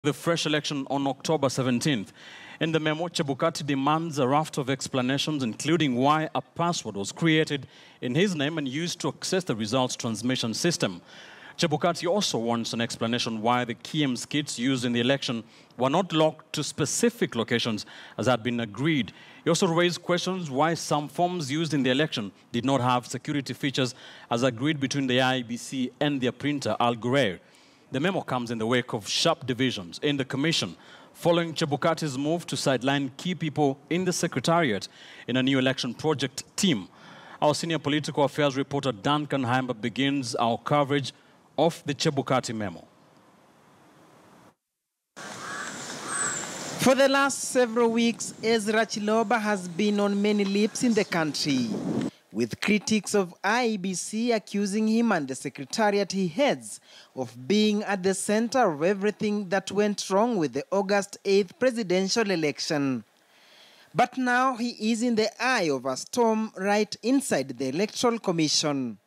The fresh election on October 17th. In the memo, Chebukati demands a raft of explanations, including why a password was created in his name and used to access the results transmission system. Chebukati also wants an explanation why the KM's kits used in the election were not locked to specific locations as had been agreed. He also raised questions why some forms used in the election did not have security features as agreed between the IEBC and their printer, Al Ghurair. The memo comes in the wake of sharp divisions in the commission following Chebukati's move to sideline key people in the secretariat in a new election project team. Our senior political affairs reporter Duncan Haimba begins our coverage of the Chebukati memo. For the last several weeks, Ezra Chiloba has been on many lips in the country, with critics of IEBC accusing him and the secretariat he heads of being at the center of everything that went wrong with the August 8th presidential election. But now he is in the eye of a storm right inside the Electoral Commission.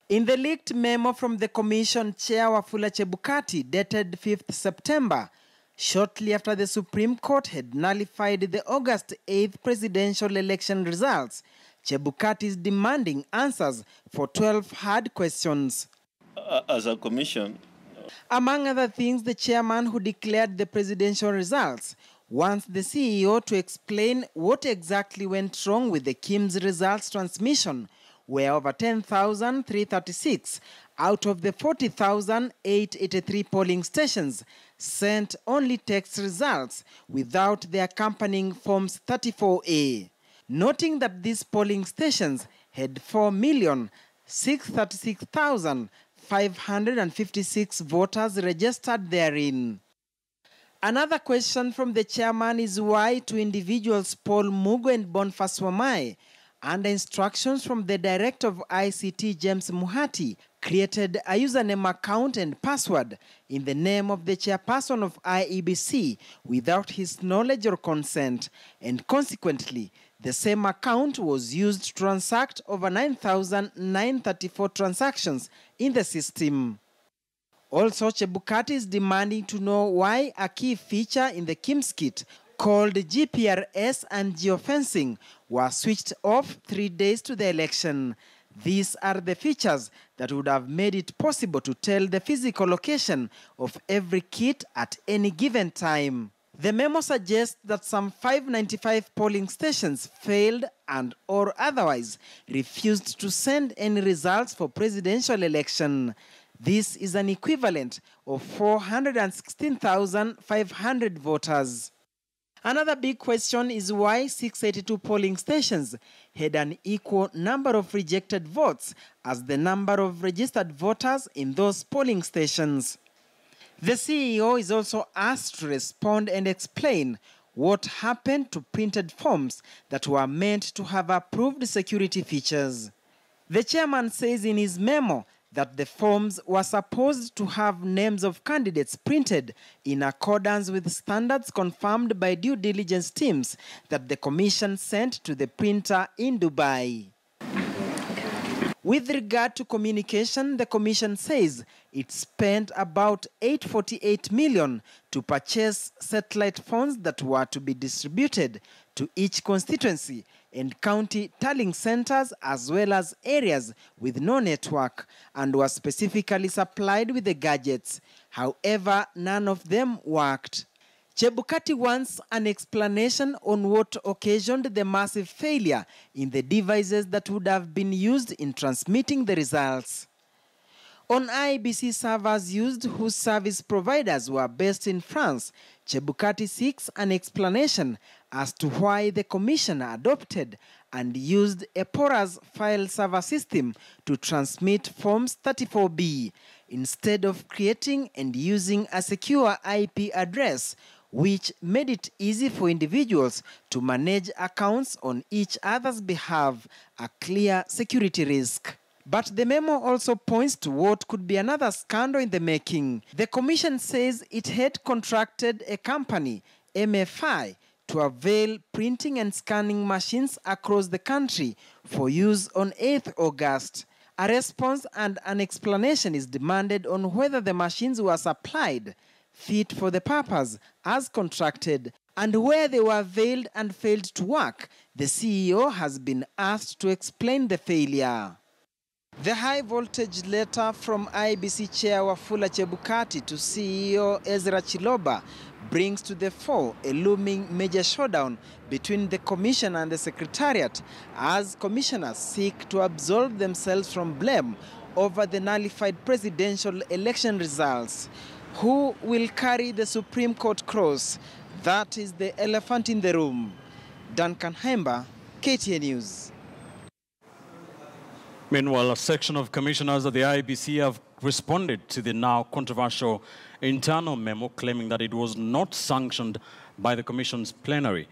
In the leaked memo from the Commission Chair Wafula Chebukati dated 5th September, shortly after the Supreme Court had nullified the August 8th presidential election results, Chebukati is demanding answers for 12 hard questions. As a commission, among other things, the chairman who declared the presidential results wants the CEO to explain what exactly went wrong with the KIM's results transmission, where over 10,336 out of the 40,883 polling stations sent only text results without the accompanying Forms 34A. Noting that these polling stations had 4,636,556 voters registered therein. Another question from the chairman is why two individuals, Paul Mugo and Boniface Wamae, under instructions from the director of ICT, James Muhati, created a username account and password in the name of the chairperson of IEBC without his knowledge or consent, and consequently, the same account was used to transact over 9,934 transactions in the system. Also, Chebukati is demanding to know why a key feature in the KIMS kit called GPRS and geofencing were switched off 3 days to the election. These are the features that would have made it possible to tell the physical location of every kit at any given time. The memo suggests that some 595 polling stations failed and or otherwise refused to send any results for presidential election. This is an equivalent of 416,500 voters. Another big question is why 682 polling stations had an equal number of rejected votes as the number of registered voters in those polling stations. The CEO is also asked to respond and explain what happened to printed forms that were meant to have approved security features. The chairman says in his memo that the forms were supposed to have names of candidates printed in accordance with standards confirmed by due diligence teams that the commission sent to the printer in Dubai. With regard to communication, the commission says it spent about 848 million to purchase satellite phones that were to be distributed to each constituency and county tallying centers as well as areas with no network, and was specifically supplied with the gadgets. However, none of them worked. Chebukati wants an explanation on what occasioned the massive failure in the devices that would have been used in transmitting the results. On IEBC servers used, whose service providers were based in France, Chebukati seeks an explanation as to why the commission adopted and used a porous file server system to transmit Forms 34B instead of creating and using a secure IP address, which made it easy for individuals to manage accounts on each other's behalf, a clear security risk. But the memo also points to what could be another scandal in the making. The commission says it had contracted a company, MFI, to avail printing and scanning machines across the country for use on 8th August. A response and an explanation is demanded on whether the machines were supplied fit for the purpose as contracted, and where they were veiled and failed to work, the CEO has been asked to explain the failure. The high-voltage letter from IEBC Chair Wafula Chebukati to CEO Ezra Chiloba brings to the fore a looming major showdown between the Commission and the Secretariat as commissioners seek to absolve themselves from blame over the nullified presidential election results. Who will carry the Supreme Court cross? That is the elephant in the room. Duncan Hemba, KTN News. Meanwhile, a section of commissioners at the IEBC have responded to the now controversial internal memo claiming that it was not sanctioned by the Commission's plenary.